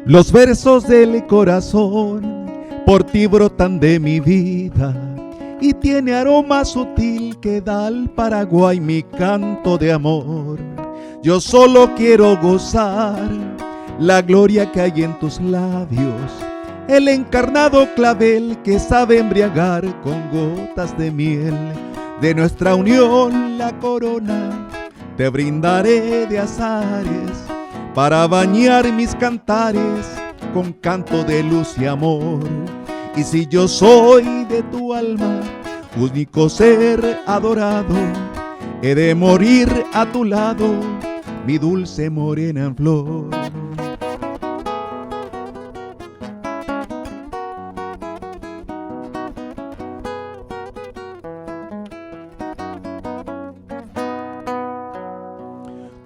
Los versos del corazón por ti brotan de mi vida y tiene aroma sutil que da al Paraguay mi canto de amor. Yo solo quiero gozar la gloria que hay en tus labios, el encarnado clavel que sabe embriagar con gotas de miel. De nuestra unión la corona te brindaré de azares para bañar mis cantares con canto de luz y amor. Y si yo soy de tu alma, único ser adorado, he de morir a tu lado, mi dulce morena en flor.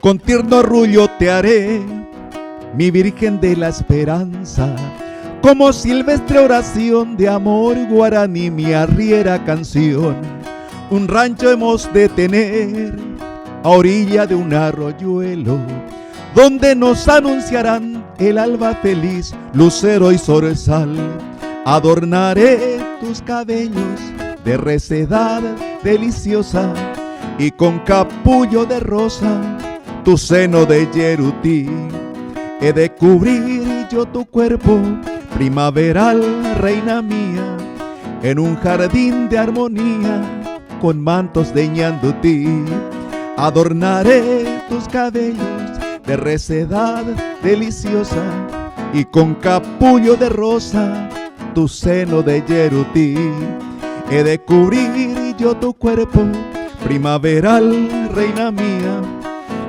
Con tierno arrullo te haré, mi Virgen de la Esperanza, como silvestre oración de amor guaraní, mi arriera canción. Un rancho hemos de tener a orilla de un arroyuelo, donde nos anunciarán el alba feliz, lucero y zorzal. Adornaré tus cabellos de recedad deliciosa y con capullo de rosa tu seno de yerutí. He de cubrir yo tu cuerpo primaveral, reina mía, en un jardín de armonía con mantos de ñandutí. Adornaré tus cabellos de recedad deliciosa y con capullo de rosa tu seno de yerutí. He de cubrir yo tu cuerpo primaveral, reina mía,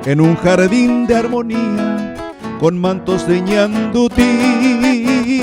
en un jardín de armonía con mantos de ñandutí.